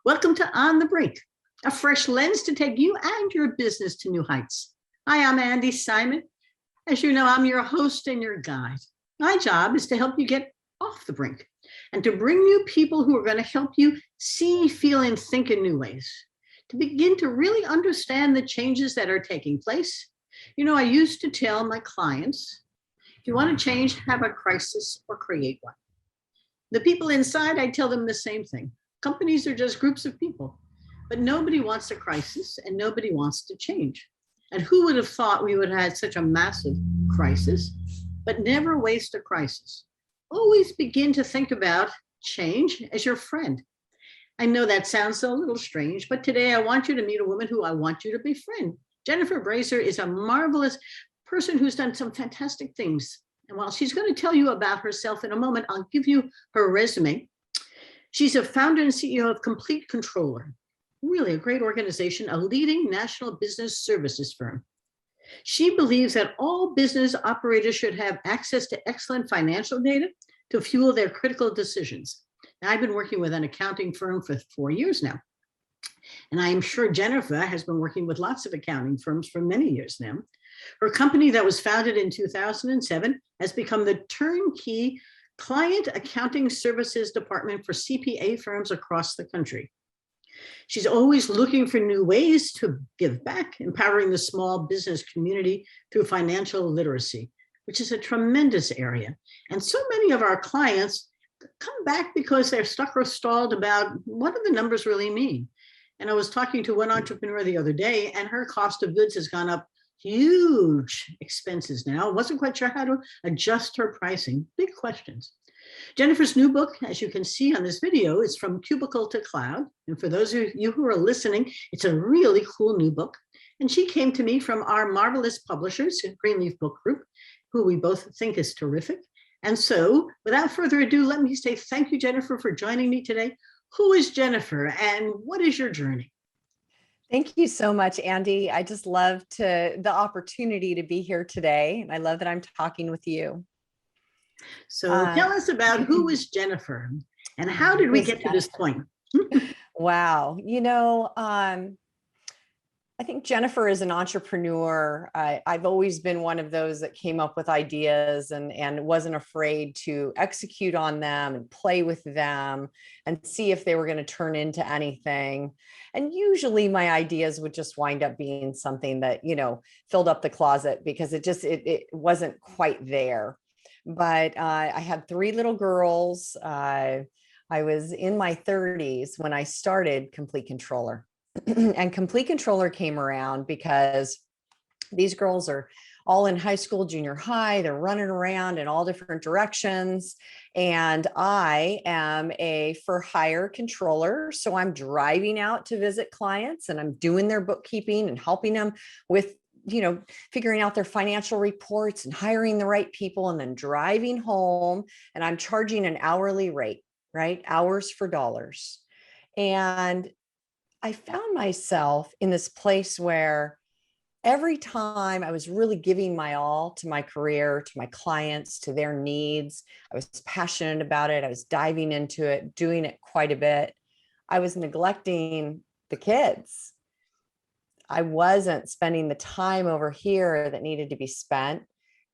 Welcome to On the Brink, a fresh lens to take you and your business to new heights. Hi, I'm Andi Simon. As you know, I'm your host and your guide. My job is to help you get off the brink and to bring you people who are going to help you see, feel, and think in new ways, to begin to really understand the changes that are taking place. You know, I used to tell my clients, if you want to change, have a crisis or create one. The people inside, I tell them the same thing. Companies are just groups of people, but nobody wants a crisis and nobody wants to change. And who would have thought we would have had such a massive crisis, but never waste a crisis. Always begin to think about change as your friend. I know that sounds a little strange, but today I want you to meet a woman who I want you to befriend. Jennifer Brazer is a marvelous person who's done some fantastic things. And while she's going to tell you about herself in a moment, I'll give you her resume. She's a founder and CEO of Complete Controller, really a great organization, a leading national business services firm. She believes that all business operators should have access to excellent financial data to fuel their critical decisions. Now, I've been working with an accounting firm for 4 years now, and I am sure Jennifer has been working with lots of accounting firms for many years now. Her company that was founded in 2007 has become the turnkey client accounting services department for CPA firms across the country. She's always looking for new ways to give back, empowering the small business community through financial literacy, which is a tremendous area. And so many of our clients come back because they're stuck or stalled about what do the numbers really mean. And I was talking to one entrepreneur the other day, and her cost of goods has gone up huge expenses now. Wasn't quite sure how to adjust her pricing. Big questions. Jennifer's new book, as you can see on this video, is From Cubicle to Cloud. And for those of you who are listening, it's a really cool new book. And she came to me from our marvelous publishers, Greenleaf Book Group, who we both think is terrific. And so without further ado, let me say thank you, Jennifer, for joining me today. Who is Jennifer and what is your journey? Thank you so much, Andi. I just love the opportunity to be here today. And I love that I'm talking with you. So tell us about who is Jennifer and how did we get to this point? Wow. I think Jennifer is an entrepreneur. I've always been one of those that came up with ideas and wasn't afraid to execute on them and play with them and see if they were going to turn into anything. And usually my ideas would just wind up being something that, filled up the closet because it wasn't quite there. But I had 3 little girls. I was in my 30s when I started Complete Controller. And Complete Controller came around because these girls are all in high school, junior high. They're running around in all different directions. And I am a for hire controller. So I'm driving out to visit clients and I'm doing their bookkeeping and helping them with figuring out their financial reports and hiring the right people and then driving home. And I'm charging an hourly rate, right? Hours for dollars. And I found myself in this place where every time I was really giving my all to my career, to my clients, to their needs, I was passionate about it. I was diving into it, doing it quite a bit. I was neglecting the kids. I wasn't spending the time over here that needed to be spent.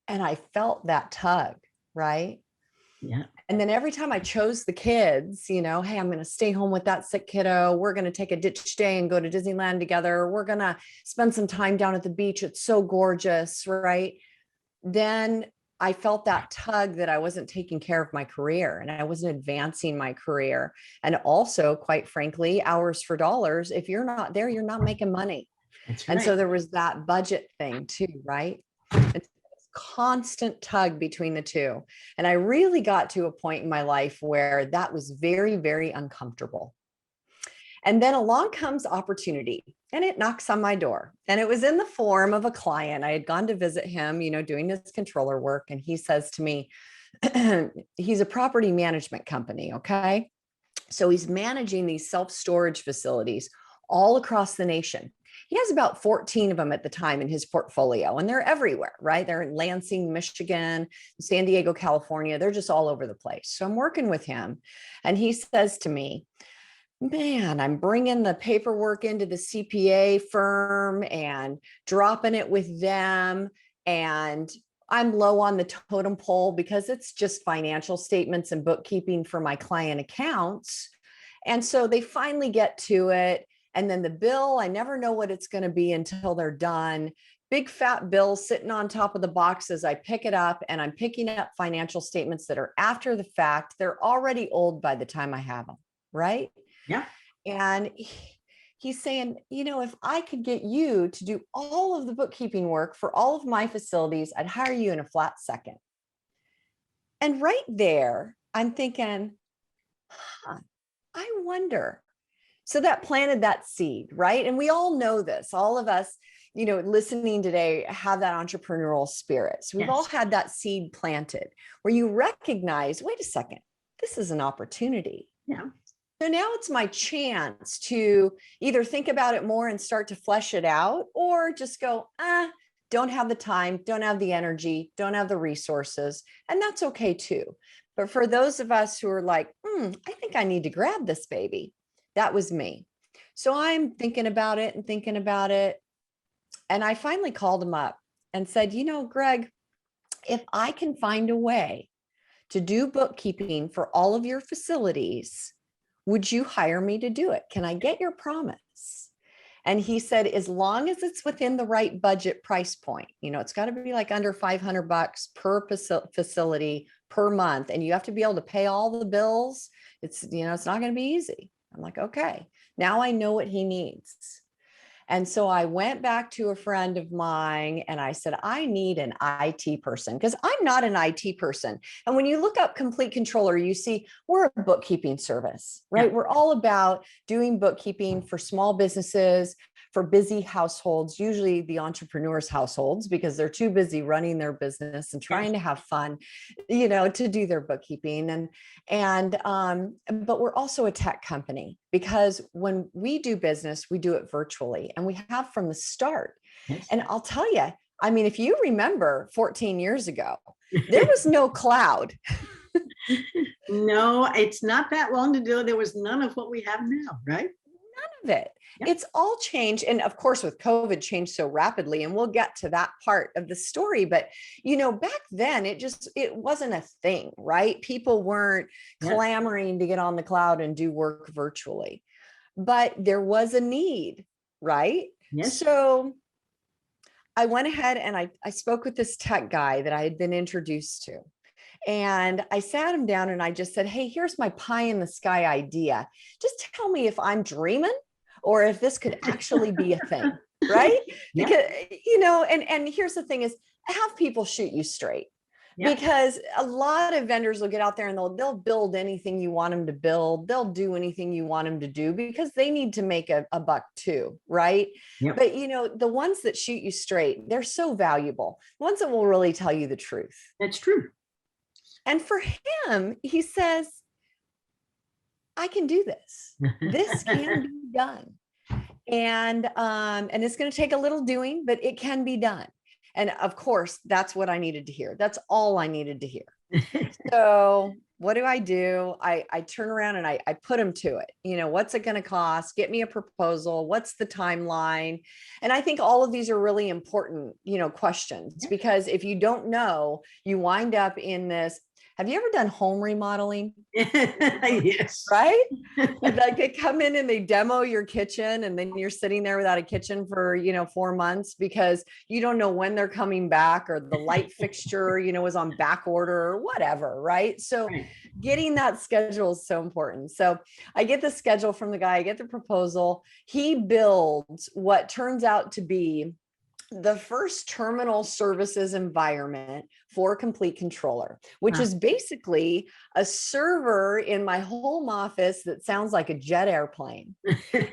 And I felt that tug, right? Yeah. And then every time I chose the kids, hey, I'm going to stay home with that sick kiddo. We're going to take a ditch day and go to Disneyland together. We're going to spend some time down at the beach. It's so gorgeous, right? Then I felt that tug that I wasn't taking care of my career and I wasn't advancing my career. And also, quite frankly, hours for dollars. If you're not there, you're not making money. That's right. And so there was that budget thing too, right? And constant tug between the two. And I really got to a point in my life where that was very, very uncomfortable. And then along comes opportunity and it knocks on my door. And it was in the form of a client. I had gone to visit him, doing his controller work. And he says to me, he's a property management company. Okay. So he's managing these self-storage facilities all across the nation. He has about 14 of them at the time in his portfolio, and they're everywhere, right? They're in Lansing, Michigan, San Diego, California. They're just all over the place. So I'm working with him, and he says to me, man, I'm bringing the paperwork into the CPA firm and dropping it with them. And I'm low on the totem pole because it's just financial statements and bookkeeping for my client accounts. And so they finally get to it. And then the bill, I never know what it's going to be until they're done. Big fat bill sitting on top of the box as I pick it up, and I'm picking up financial statements that are after the fact. They're already old by the time I have them, right? Yeah. And he's saying, if I could get you to do all of the bookkeeping work for all of my facilities, I'd hire you in a flat second. And right there, I'm thinking, I wonder. So that planted that seed, right? And we all know this. All of us, listening today have that entrepreneurial spirit. So we've all had that seed planted where you recognize, wait a second, this is an opportunity. Yeah. So now it's my chance to either think about it more and start to flesh it out, or just go, don't have the time, don't have the energy, don't have the resources. And that's okay too. But for those of us who are like, I think I need to grab this baby, that was me. So I'm thinking about it and thinking about it. And I finally called him up and said, Greg, if I can find a way to do bookkeeping for all of your facilities, would you hire me to do it? Can I get your promise? And he said, as long as it's within the right budget price point, it's got to be like under $500 per facility per month. And you have to be able to pay all the bills. It's not going to be easy. I'm like, okay, now I know what he needs. And so I went back to a friend of mine and I said, I need an IT person because I'm not an IT person. And when you look up Complete Controller, you see we're a bookkeeping service, right? Yeah. We're all about doing bookkeeping for small businesses, for busy households, usually the entrepreneurs' households, because they're too busy running their business and trying to have fun, to do their bookkeeping. But we're also a tech company because when we do business, we do it virtually, and we have from the start. Yes. And I'll tell you, if you remember 14 years ago, there was no cloud. No, it's not that long ago. There was none of what we have now, right? None of it. Yep. It's all changed. And of course, with COVID changed so rapidly, and we'll get to that part of the story. But, back then it wasn't a thing, right? People weren't clamoring to get on the cloud and do work virtually, but there was a need, right? Yes. So I went ahead and I spoke with this tech guy that I had been introduced to. And I sat him down and I just said, hey, here's my pie in the sky idea. Just tell me if I'm dreaming or if this could actually be a thing, right? Yeah. Because, and here's the thing is, have people shoot you straight. Yeah. Because a lot of vendors will get out there and they'll build anything you want them to build. They'll do anything you want them to do because they need to make a buck too, right? Yeah. But the ones that shoot you straight, they're so valuable. The ones that will really tell you the truth. That's true. And for him, he says, I can do this. This can be done. And it's going to take a little doing, but it can be done. And of course, that's what I needed to hear. That's all I needed to hear. So what do? I turn around and I put him to it. What's it going to cost? Get me a proposal. What's the timeline? And I think all of these are really important, questions, because if you don't know, you wind up in this. Have you ever done home remodeling? Yes. Right? Like they come in and they demo your kitchen, and then you're sitting there without a kitchen for, 4 months because you don't know when they're coming back, or the light fixture, is on back order or whatever. Right. So getting that schedule is so important. So I get the schedule from the guy, I get the proposal. He builds what turns out to be the first terminal services environment for Complete Controller, which is basically a server in my home office that sounds like a jet airplane.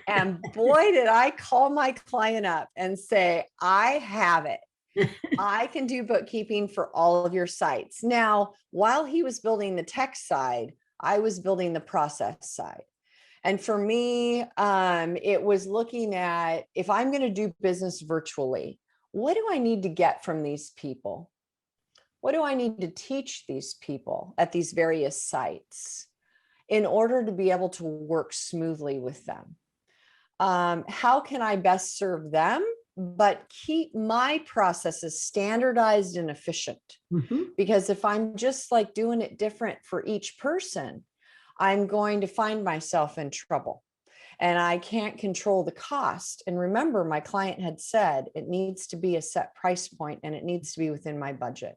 And boy, did I call my client up and say, I have it. I can do bookkeeping for all of your sites. Now, while he was building the tech side, I was building the process side. And for me, it was looking at, if I'm going to do business virtually, what do I need to get from these people? What do I need to teach these people at these various sites? in order to be able to work smoothly with them? How can I best serve them, but keep my processes standardized and efficient? Mhm. Because if I'm just like doing it different for each person, I'm going to find myself in trouble and I can't control the cost. And remember, my client had said it needs to be a set price point and it needs to be within my budget.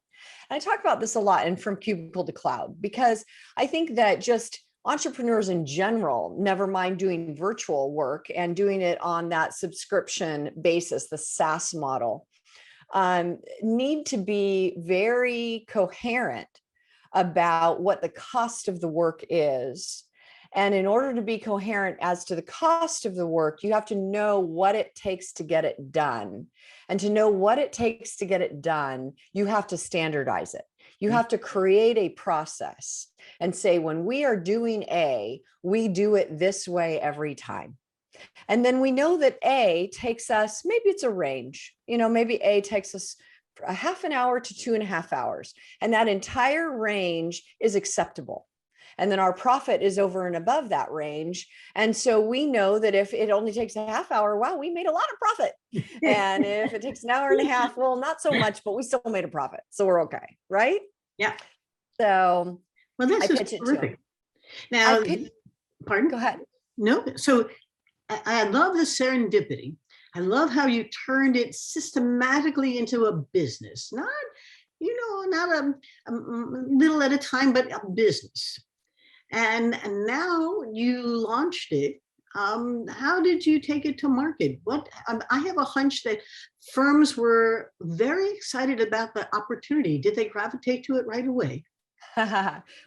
And I talk about this a lot and from cubicle to cloud, because I think that just entrepreneurs in general, never mind doing virtual work and doing it on that subscription basis, the SaaS model, need to be very coherent about what the cost of the work is. And in order to be coherent as to the cost of the work, you have to know what it takes to get it done. And to know what it takes to get it done, you have to standardize it. You have to create a process and say, when we are doing A, we do it this way every time. And then we know that A takes us, maybe it's a range, maybe A takes us a half an hour to 2.5 hours. And that entire range is acceptable. And then our profit is over and above that range. And so we know that if it only takes a half hour, wow, we made a lot of profit. And if it takes an hour and a half, well, not so much, but we still made a profit. So we're okay, right? Yeah. So Well, this is terrific. Now, pardon? Go ahead. No. So I love the serendipity. I love how you turned it systematically into a business, not a little at a time, but a business. And now you launched it. How did you take it to market? I have a hunch that firms were very excited about the opportunity. Did they gravitate to it right away?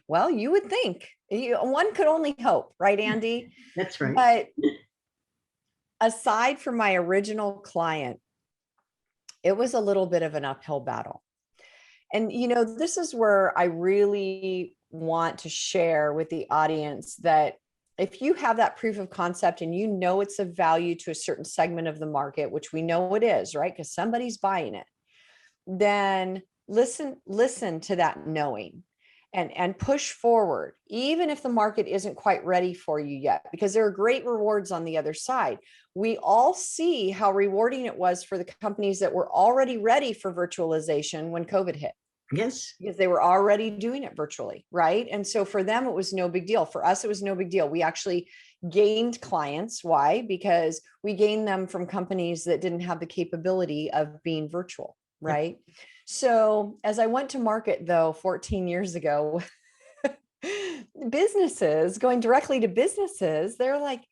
Well, you would think. One could only hope, right, Andi? That's right. But aside from my original client, it was a little bit of an uphill battle. And, this is where I really want to share with the audience that if you have that proof of concept and it's of value to a certain segment of the market, which we know it is, right? Because somebody's buying it, then listen to that knowing and push forward, even if the market isn't quite ready for you yet, because there are great rewards on the other side. We all see how rewarding it was for the companies that were already ready for virtualization when COVID hit. Yes. Because they were already doing it virtually, right? And so for them, it was no big deal. For us, it was no big deal. We actually gained clients. Why? Because we gained them from companies that didn't have the capability of being virtual, right? Yep. So as I went to market, though, 14 years ago, businesses, going directly to businesses, they're like,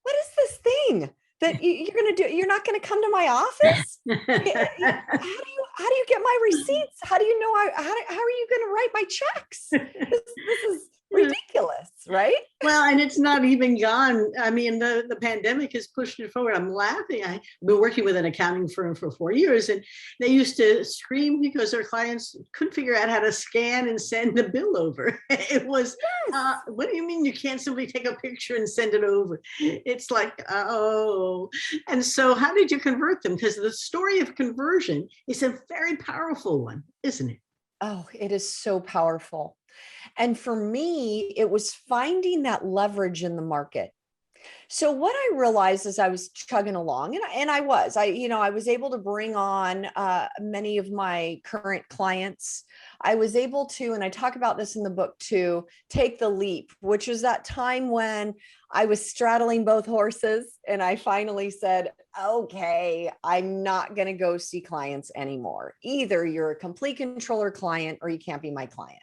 what is this thing that you're going to do? You're not going to come to my office? How do you get my receipts? How do you know, how are you going to write my checks? This is ridiculous, right? Well, and it's not even gone. I mean, the pandemic has pushed it forward. I'm laughing. I've been working with an accounting firm for 4 years, and they used to scream because their clients couldn't figure out how to scan and send the bill over. It was, what do you mean you can't simply take a picture and send it over? It's like, oh. And so how did you convert them? Because the story of conversion is a very powerful one, isn't it? Oh, it is so powerful. And for me, it was finding that leverage in the market. So what I realized as I was chugging along, and I was able to bring on many of my current clients. I was able to, and I talk about this in the book too, take the leap, which is that time when I was straddling both horses and I finally said, okay, I'm not going to go see clients anymore. Either you're a complete controller client or you can't be my client.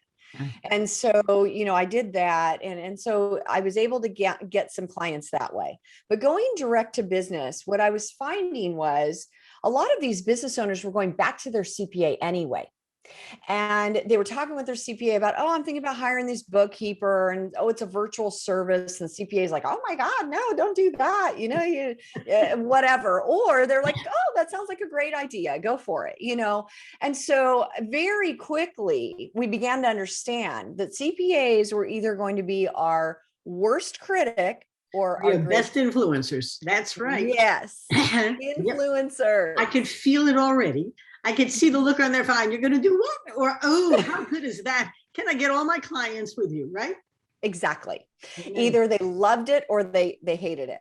And so, I did that. And so I was able to get some clients that way. But going direct to business, what I was finding was a lot of these business owners were going back to their CPA anyway. And they were talking with their CPA about, oh, I'm thinking about hiring this bookkeeper, and oh, it's a virtual service. And CPA is like, oh my God, no, don't do that. Whatever. Or they're like, oh, that sounds like a great idea. Go for it. And so very quickly we began to understand that CPAs were either going to be our worst critic or our best influencers. That's right. Yes. Influencers. I could feel it already. I could see the look on their face. You're going to do what? Or, oh, how good is that? Can I get all my clients with you? Right? Exactly. Amen. Either they loved it or they hated it.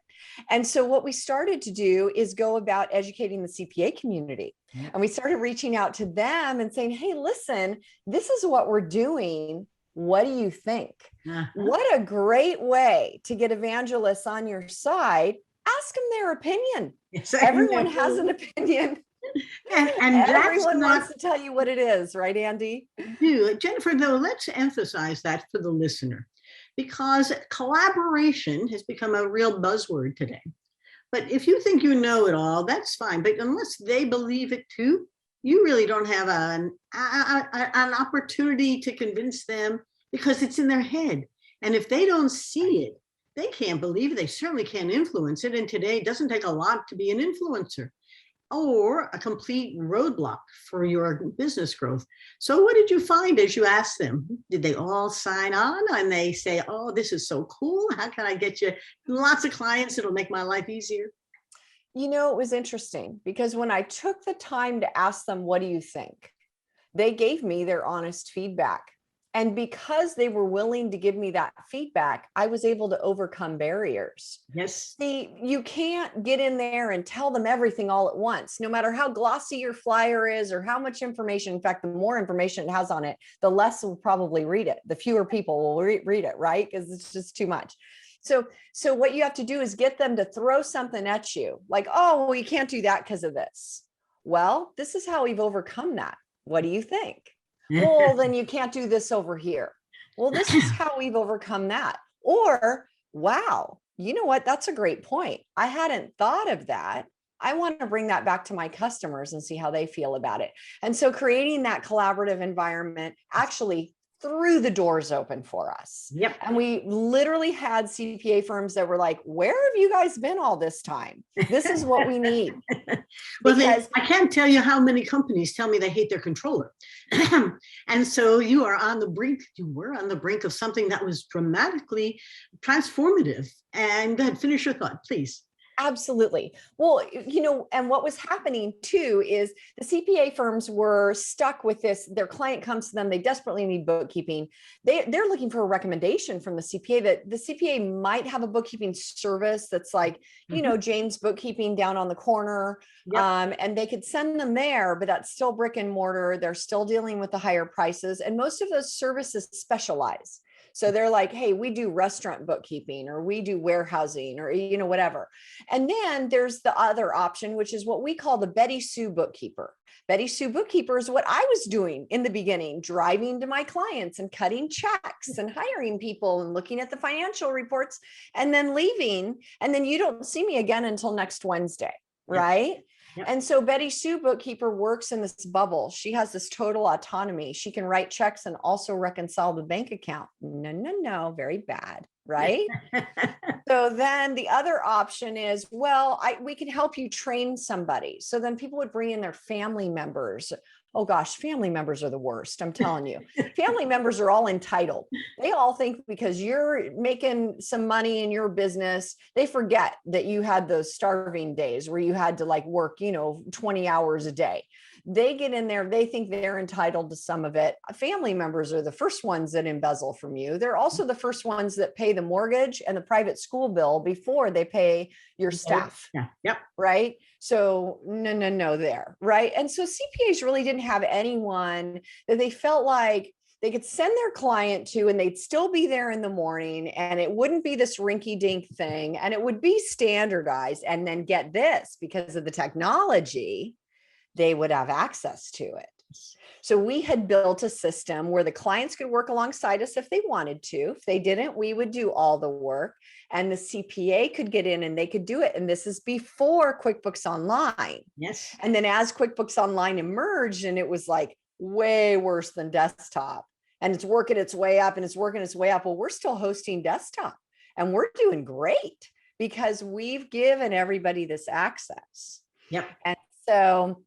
And so what we started to do is go about educating the CPA community. Yeah. And we started reaching out to them and saying, hey, listen, this is what we're doing. What do you think? Uh-huh. What a great way to get evangelists on your side. Ask them their opinion. Yes, Everyone has an opinion. and Everyone wants to tell you what it is, right, Andy? Jennifer, though, let's emphasize that for the listener, because collaboration has become a real buzzword today. But if you think you know it all, that's fine. But unless they believe it too, you really don't have an opportunity to convince them, because it's in their head. And if they don't see it, they can't believe it. They certainly can't influence it. And today it doesn't take a lot to be an influencer or a complete roadblock for your business growth. So what did you find as you asked them? Did they all sign on and they say, oh, this is so cool. How can I get you lots of clients? It'll make my life easier. You know, it was interesting because when I took the time to ask them, what do you think? They gave me their honest feedback. And because they were willing to give me that feedback, I was able to overcome barriers. Yes. See, you can't get in there and tell them everything all at once, no matter how glossy your flyer is or how much information. In fact, the more information it has on it, the less will probably read it. The fewer people will read it, right? Because it's just too much. So what you have to do is get them to throw something at you like, oh, well, you can't do that because of this. Well, this is how we've overcome that. What do you think? Well, then you can't do this over here. Well, this is how we've overcome that. Or, wow, you know what? That's a great point. I hadn't thought of that. I want to bring that back to my customers and see how they feel about it. And so creating that collaborative environment actually threw the doors open for us. Yep. And we literally had CPA firms that were like, where have you guys been all this time? This is what we need. Well, I can't tell you how many companies tell me they hate their controller. And so you were on the brink of something that was dramatically transformative. And go ahead, finish your thought, please. Absolutely. Well, you know, and what was happening too is the CPA firms were stuck with this. Their client comes to them, they desperately need bookkeeping. They're looking for a recommendation from the CPA that the CPA might have a bookkeeping service that's like, you know, Jane's Bookkeeping down on the corner. Yep. And they could send them there, but that's still brick and mortar. They're still dealing with the higher prices. And most of those services specialize. So they're like, hey, we do restaurant bookkeeping or we do warehousing or, you know, whatever. And then there's the other option, which is what we call the Betty Sue bookkeeper. Betty Sue bookkeeper is what I was doing in the beginning, driving to my clients and cutting checks and hiring people and looking at the financial reports and then leaving. And then you don't see me again until next Wednesday, right? Yep. And so Betty Sue bookkeeper works in this bubble. She has this total autonomy. She can write checks and also reconcile the bank account. No, very bad, right? So then the other option is, well, we can help you train somebody. So then people would bring in their family members. Oh gosh, family members are the worst. I'm telling you, family members are all entitled. They all think because you're making some money in your business, they forget that you had those starving days where you had to like work, 20 hours a day. They get in there, they think they're entitled to some of it. Family members are the first ones that embezzle from you. They're also the first ones that pay the mortgage and the private school bill before they pay your staff. Yeah. Yep. Right. So no there. Right. And so CPAs really didn't have anyone that they felt like they could send their client to, and they'd still be there in the morning, and it wouldn't be this rinky dink thing, and it would be standardized. And then get this, because of the technology, they would have access to it. So we had built a system where the clients could work alongside us if they wanted to. If they didn't, we would do all the work, and the CPA could get in and they could do it. And this is before QuickBooks Online. Yes. And then as QuickBooks Online emerged, and it was like way worse than desktop, and it's working its way up and it's working its way up. Well, we're still hosting desktop and we're doing great because we've given everybody this access. Yep. And so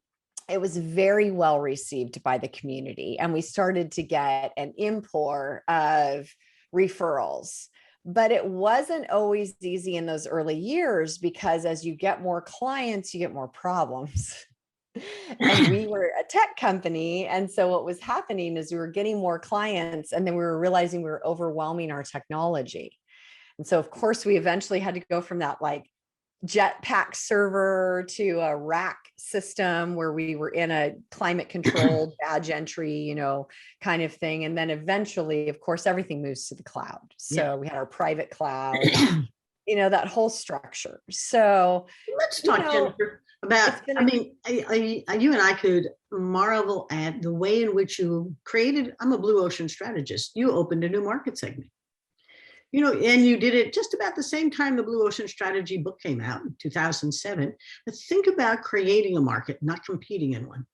it was very well received by the community, and we started to get an import of referrals. But it wasn't always easy in those early years, because as you get more clients, you get more problems. And we were a tech company. And so what was happening is we were getting more clients, and then we were realizing we were overwhelming our technology. And so, of course, we eventually had to go from that like jetpack server to a rack system where we were in a climate controlled badge entry, kind of thing. And then eventually, of course, everything moves to the cloud. So Yeah. we had our private cloud, that whole structure. So Let's talk, Jennifer, about, it's been you and I could marvel at the way in which you created, I'm a blue ocean strategist. You opened a new market segment. And you did it just about the same time the Blue Ocean Strategy book came out in 2007. But think about creating a market, not competing in one.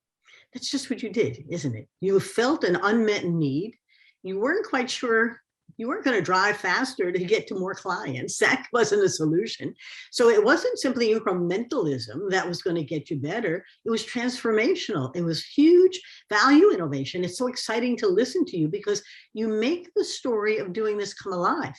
That's just what you did, isn't it? You felt an unmet need. You weren't quite sure. You weren't going to drive faster to get to more clients. That wasn't a solution. So it wasn't simply incrementalism that was going to get you better. It was transformational. It was huge value innovation. It's so exciting to listen to you because you make the story of doing this come alive.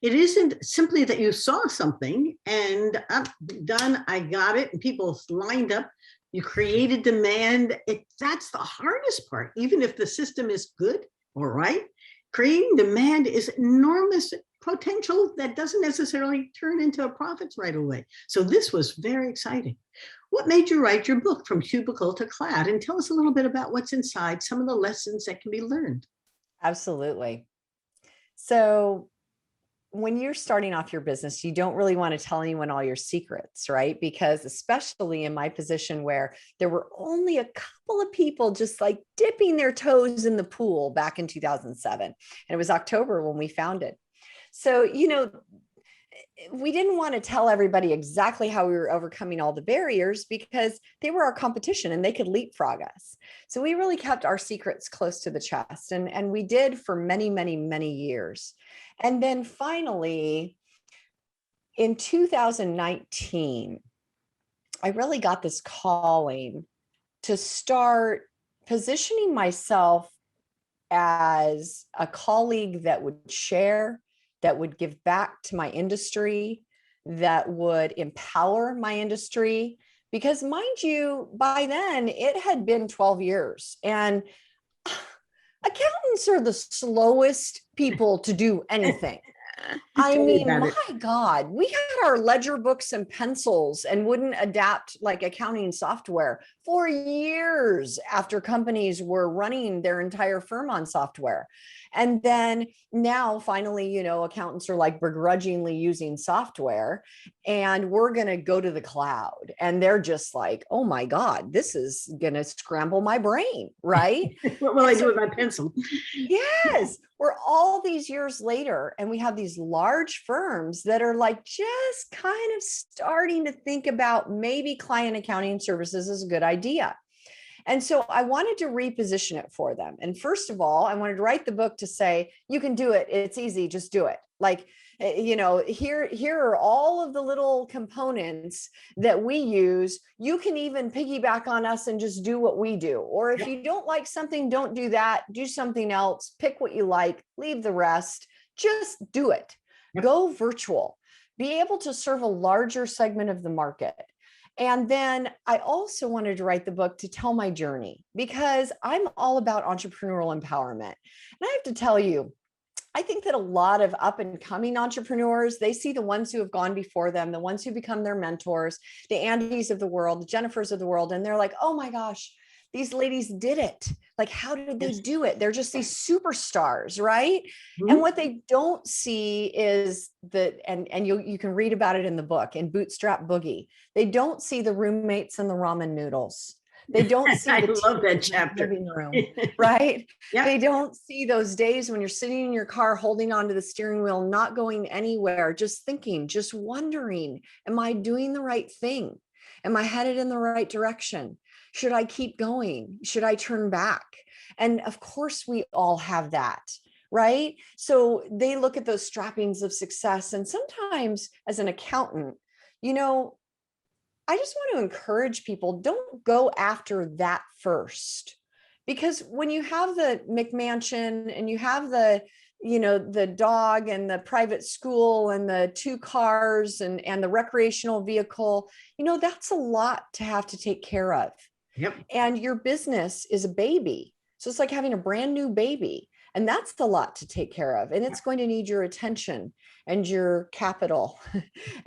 It isn't simply that you saw something and I'm done, I got it, and people lined up. You created demand. That's the hardest part. Even if the system is good, all right, creating demand is enormous potential that doesn't necessarily turn into profits right away. So this was very exciting. What made you write your book, From Cubicle to Cloud? And tell us a little bit about what's inside, some of the lessons that can be learned. Absolutely. So when you're starting off your business, you don't really want to tell anyone all your secrets, right? Because especially in my position where there were only a couple of people just like dipping their toes in the pool back in 2007. And it was October when we founded. So, we didn't want to tell everybody exactly how we were overcoming all the barriers because they were our competition and they could leapfrog us. So we really kept our secrets close to the chest. And we did for many, many, many years. And then finally, in 2019, I really got this calling to start positioning myself as a colleague that would share, that would give back to my industry, that would empower my industry. Because mind you, by then it had been 12 years and accountants are the slowest people to do anything. I mean, my God, we had our ledger books and pencils and wouldn't adapt like accounting software for years after companies were running their entire firm on software. And then now finally, accountants are like begrudgingly using software and we're going to go to the cloud. And they're just like, oh my God, this is going to scramble my brain, right? What will I do with my pencil? Yes, we're all these years later and we have these large firms that are like just kind of starting to think about maybe client accounting services is a good idea. And so I wanted to reposition it for them. And first of all, I wanted to write the book to say, you can do it. It's easy. Just do it. Like, here are all of the little components that we use. You can even piggyback on us and just do what we do. Or if you don't like something, don't do that. Do something else. Pick what you like. Leave the rest. Just do it. Go virtual. Be able to serve a larger segment of the market. And then I also wanted to write the book to tell my journey because I'm all about entrepreneurial empowerment. And I have to tell you, I think that a lot of up and coming entrepreneurs, they see the ones who have gone before them, the ones who become their mentors, the Andis of the world, the Jennifers of the world. And they're like, oh my gosh, these ladies did it. Like, how did they do it? They're just these superstars, right? Mm-hmm. And what they don't see is that, and you can read about it in the book, in Bootstrap Boogie. They don't see the roommates and the ramen noodles. They don't see I love that chapter. Living room, right? Yeah. They don't see those days when you're sitting in your car, holding onto the steering wheel, not going anywhere, just thinking, just wondering, am I doing the right thing? Am I headed in the right direction? Should I keep going? Should I turn back? And of course, we all have that, right? So they look at those trappings of success. And sometimes as an accountant, I just want to encourage people, don't go after that first. Because when you have the McMansion and you have the dog and the private school and the 2 cars and the recreational vehicle, that's a lot to have to take care of. Yep. And your business is a baby. So it's like having a brand new baby. And that's the lot to take care of. And it's going to need your attention and your capital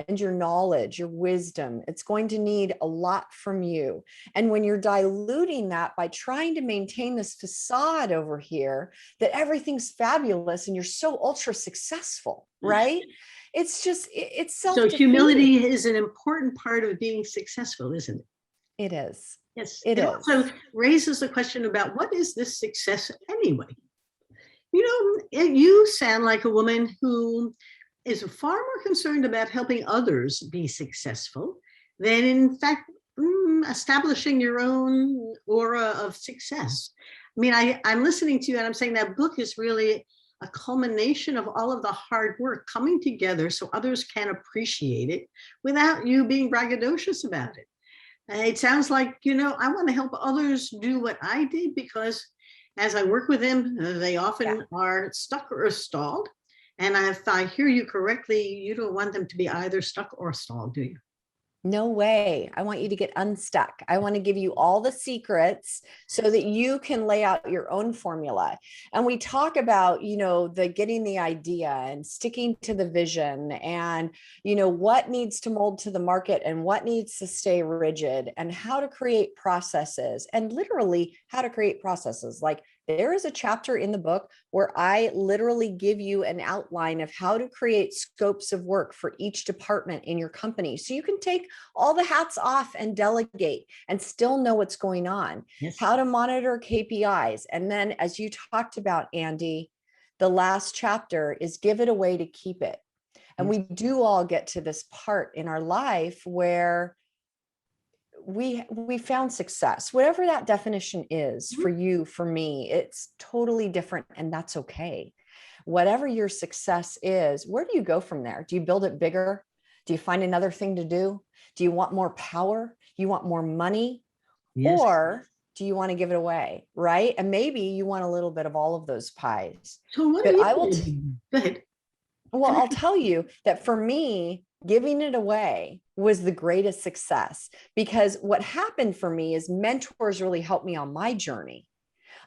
and your knowledge, your wisdom. It's going to need a lot from you. And when you're diluting that by trying to maintain this facade over here, that everything's fabulous and you're so ultra successful, right? It's just, it's So self-defeating. humility is an important part of being successful, isn't it? It is. Yes. It It is. also raises the question about what is this success anyway? You know, you sound like a woman who is far more concerned about helping others be successful than, in fact, establishing your own aura of success. I mean, I'm listening to you and I'm saying that book is really a culmination of all of the hard work coming together so others can appreciate it without you being braggadocious about it. It sounds like, I want to help others do what I did because as I work with them, they often are stuck or stalled. And if I hear you correctly, you don't want them to be either stuck or stalled, do you? No way. I want you to get unstuck. I want to give you all the secrets so that you can lay out your own formula. And we talk about, the getting the idea and sticking to the vision and, what needs to mold to the market and what needs to stay rigid and how to create processes and literally how to create processes. Like there is a chapter in the book where I literally give you an outline of how to create scopes of work for each department in your company. So you can take all the hats off and delegate and still know what's going on, Yes. How to monitor KPIs. And then as you talked about, Andi, the last chapter is give it away to keep it. And we do all get to this part in our life where we found success, whatever that definition is for you, for me, it's totally different. And that's okay. Whatever your success is, where do you go from there? Do you build it bigger? Do you find another thing to do? Do you want more power? You want more money? Yes. Or do you want to give it away? Right. And maybe you want a little bit of all of those pies. So what But are you I will go ahead. Well, I'll tell you that for me, giving it away was the greatest success because what happened for me is mentors really helped me on my journey.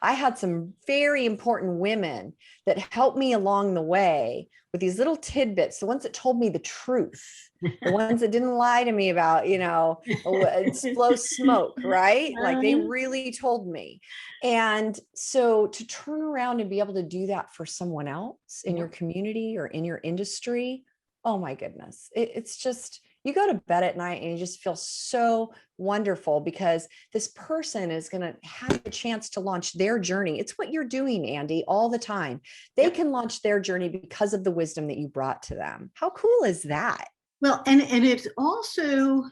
I had some very important women that helped me along the way with these little tidbits, the ones that told me the truth, the ones that didn't lie to me about, blow smoke, right? Like they really told me. And so to turn around and be able to do that for someone else in your community or in your industry, oh my goodness, it's just, you go to bed at night and you just feel so wonderful because this person is going to have a chance to launch their journey. It's what you're doing, Andi, all the time. They can launch their journey because of the wisdom that you brought to them. How cool is that? Well, and it also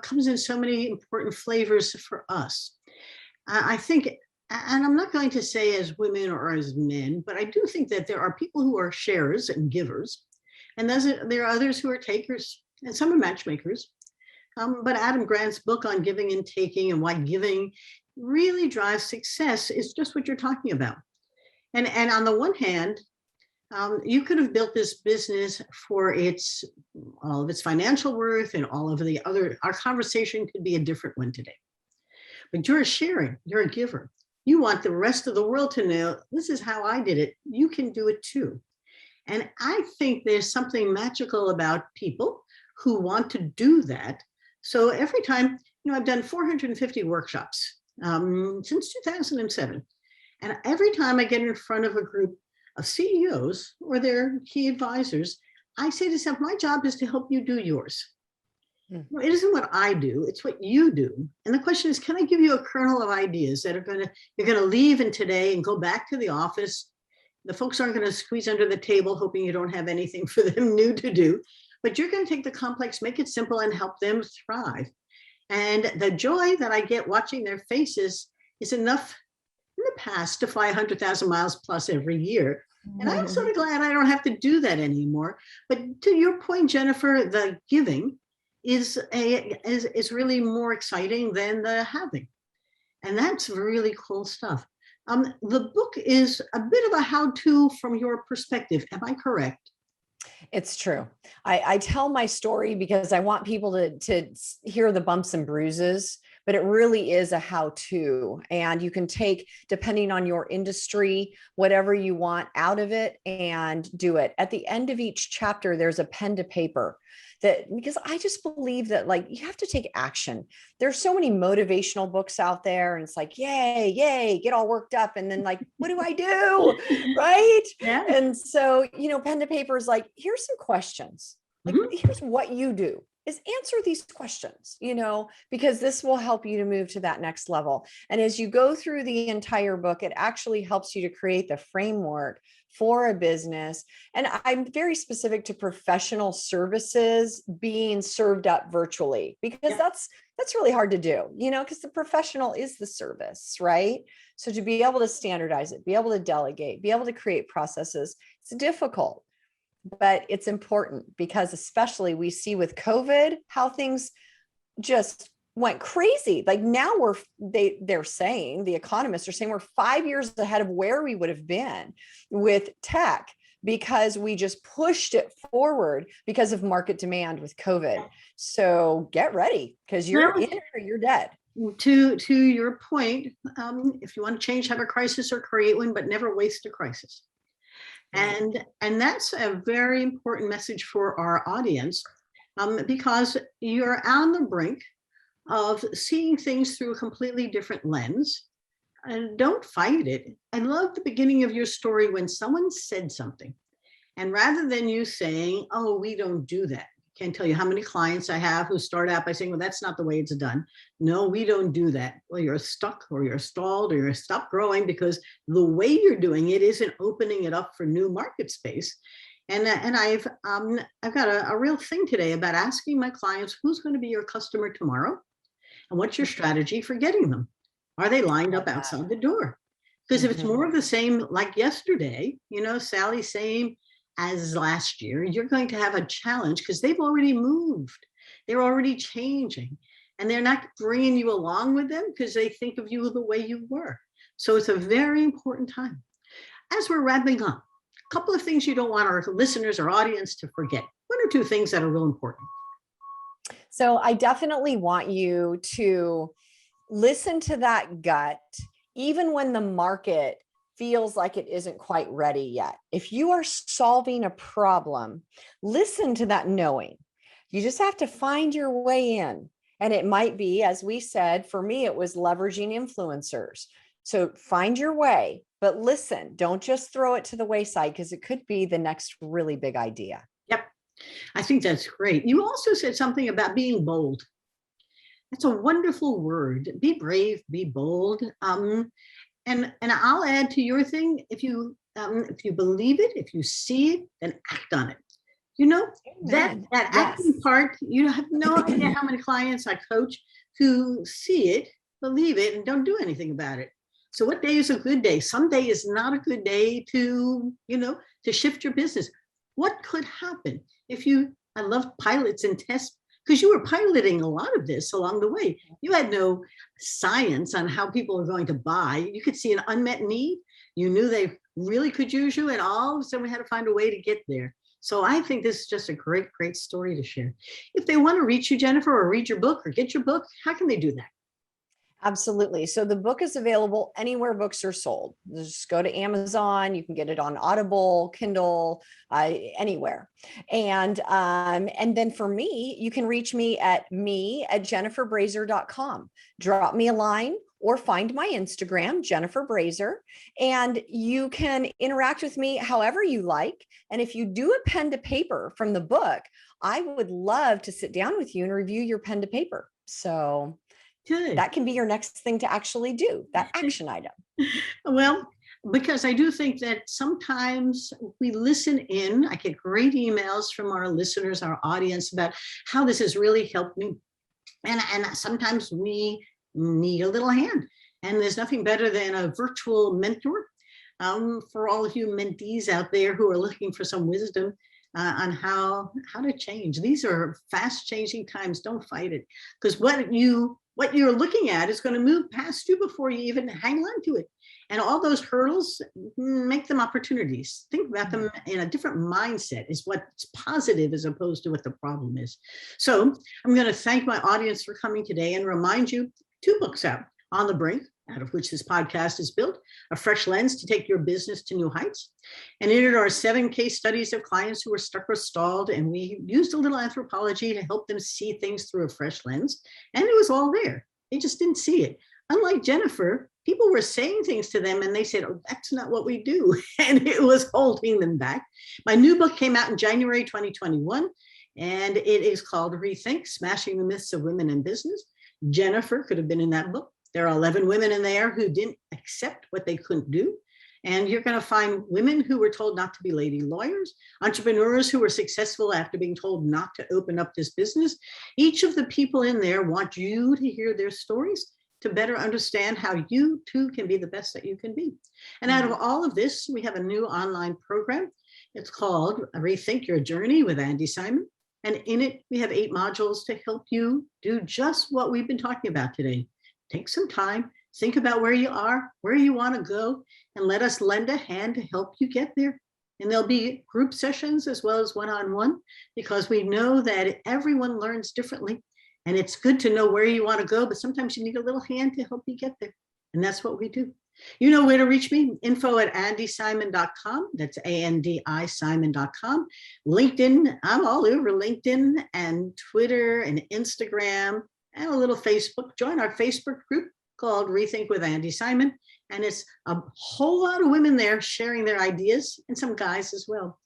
comes in so many important flavors for us. I think, and I'm not going to say as women or as men, but I do think that there are people who are sharers and givers, and there are others who are takers, and some are matchmakers. But Adam Grant's book on giving and taking and why giving really drives success is just what you're talking about. And on the one hand, you could have built this business for all of its financial worth and all of the other, our conversation could be a different one today. But you're a sharing, you're a giver. You want the rest of the world to know, this is how I did it. You can do it too. And I think there's something magical about people who want to do that. So every time, I've done 450 workshops since 2007. And every time I get in front of a group of CEOs or their key advisors, I say to myself, my job is to help you do yours. It isn't what I do, it's what you do. And the question is, can I give you a kernel of ideas that you're going to leave in today and go back to the office? The folks aren't going to squeeze under the table hoping you don't have anything for them new to do, but you're going to take the complex, make it simple, and help them thrive. And the joy that I get watching their faces is enough in the past to fly 100,000 miles plus every year. And I'm sort of glad I don't have to do that anymore. But to your point, Jennifer, the giving is really more exciting than the having. And that's really cool stuff. The book is a bit of a how-to from your perspective. Am I correct? It's true. I tell my story because I want people to hear the bumps and bruises but it really is a how-to. And you can take, depending on your industry, whatever you want out of it and do it. At the end of each chapter, there's a pen to paper. That, because I just believe that, like, you have to take action. There's so many motivational books out there, and it's like, yay, yay, get all worked up. And then, like, what do I do? Right. Yeah. And so, pen to paper is like, here's some questions. Like, here's what you do is answer these questions, because this will help you to move to that next level. And as you go through the entire book, it actually helps you to create the framework for a business. And I'm very specific to professional services being served up virtually, because that's really hard to do, because the professional is the service, right? So to be able to standardize it, be able to delegate, be able to create processes, it's difficult. But it's important, because especially we see with COVID how things just went crazy. Like now they're saying, the economists are saying, we're 5 years ahead of where we would have been with tech, because we just pushed it forward because of market demand with COVID. So get ready, because you're in or you're dead. To your point, if you want to change, have a crisis or create one, but never waste a crisis. And that's a very important message for our audience, because you're on the brink of seeing things through a completely different lens. And don't fight it. I love the beginning of your story when someone said something, and rather than you saying, oh, we don't do that. Can't tell you how many clients I have who start out by saying, well, that's not the way it's done. No, we don't do that. Well, you're stuck, or you're stalled, or you're stopped growing because the way you're doing it isn't opening it up for new market space. And I've got a real thing today about asking my clients, who's going to be your customer tomorrow? And what's your strategy for getting them? Are they lined up outside the door? Because if it's more of the same like yesterday, Sally, same as last year, you're going to have a challenge, because they've already moved. They're already changing, and they're not bringing you along with them because they think of you the way you were. So it's a very important time. As we're wrapping up, a couple of things you don't want our listeners or audience to forget. One or two things that are real important. So I definitely want you to listen to that gut, even when the market feels like it isn't quite ready yet. If you are solving a problem, listen to that knowing. You just have to find your way in. And it might be, as we said, for me, it was leveraging influencers. So find your way, but listen, don't just throw it to the wayside, because it could be the next really big idea. Yep. I think that's great. You also said something about being bold. That's a wonderful word. Be brave, be bold. And I'll add to your thing, if you believe it, if you see it, then act on it. That acting part, you have no idea how many clients I coach who see it, believe it, and don't do anything about it. So what day is a good day? Some day is not a good day to shift your business. What could happen if I love pilots and tests, because you were piloting a lot of this along the way. You had no science on how people are going to buy. You could see an unmet need. You knew they really could use you, and all of a sudden we had to find a way to get there. So I think this is just a great, great story to share. If they want to reach you, Jennifer, or read your book or get your book, how can they do that? Absolutely. So the book is available anywhere books are sold. Just go to Amazon. You can get it on Audible, Kindle, anywhere. And then for me, you can reach me at jenniferbrazer.com. Drop me a line or find my Instagram, Jennifer Brazer, and you can interact with me however you like. And if you do a pen to paper from the book, I would love to sit down with you and review your pen to paper. So good. That can be your next thing to actually do, that action item. Well, because I do think that sometimes we listen in. I get great emails from our listeners, our audience, about how this has really helped me. And sometimes we need a little hand. And there's nothing better than a virtual mentor for all of you mentees out there who are looking for some wisdom on how to change. These are fast changing times. Don't fight it, because what you're looking at is going to move past you before you even hang on to it. And all those hurdles, make them opportunities. Think about them in a different mindset, is what's positive as opposed to what the problem is. So I'm going to thank my audience for coming today and remind you 2 books out: On the Brink, out of which this podcast is built, a fresh lens to take your business to new heights. And in it are 7 case studies of clients who were stuck or stalled, and we used a little anthropology to help them see things through a fresh lens. And it was all there. They just didn't see it. Unlike Jennifer, people were saying things to them and they said, oh, that's not what we do. And it was holding them back. My new book came out in January 2021, and it is called Rethink: Smashing the Myths of Women in Business. Jennifer could have been in that book. There are 11 women in there who didn't accept what they couldn't do. And you're going to find women who were told not to be lady lawyers, entrepreneurs who were successful after being told not to open up this business. Each of the people in there want you to hear their stories to better understand how you too can be the best that you can be. And out of all of this, we have a new online program. It's called Rethink Your Journey with Andi Simon. And in it, we have 8 modules to help you do just what we've been talking about today. Take some time, think about where you are, where you want to go, and let us lend a hand to help you get there. And there'll be group sessions as well as one-on-one, because we know that everyone learns differently. And it's good to know where you want to go, but sometimes you need a little hand to help you get there. And that's what we do. You know where to reach me: info@andisimon.com. That's ANDI Simon.com. LinkedIn, I'm all over LinkedIn and Twitter and Instagram and a little Facebook. Join our Facebook group called Rethink with Andi Simon. And it's a whole lot of women there sharing their ideas, and some guys as well.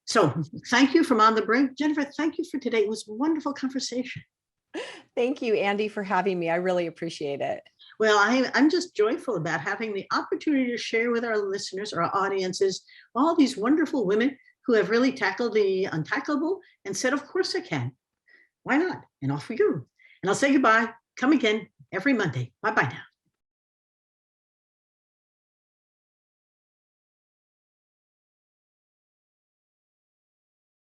So thank you from On the Brink. Jennifer, thank you for today. It was a wonderful conversation. Thank you, Andi, for having me. I really appreciate it. Well, I'm just joyful about having the opportunity to share with our listeners, our audiences, all these wonderful women who have really tackled the untackleable and said, of course I can. Why not? And off we go. And I'll say goodbye. Come again every Monday. Bye-bye now.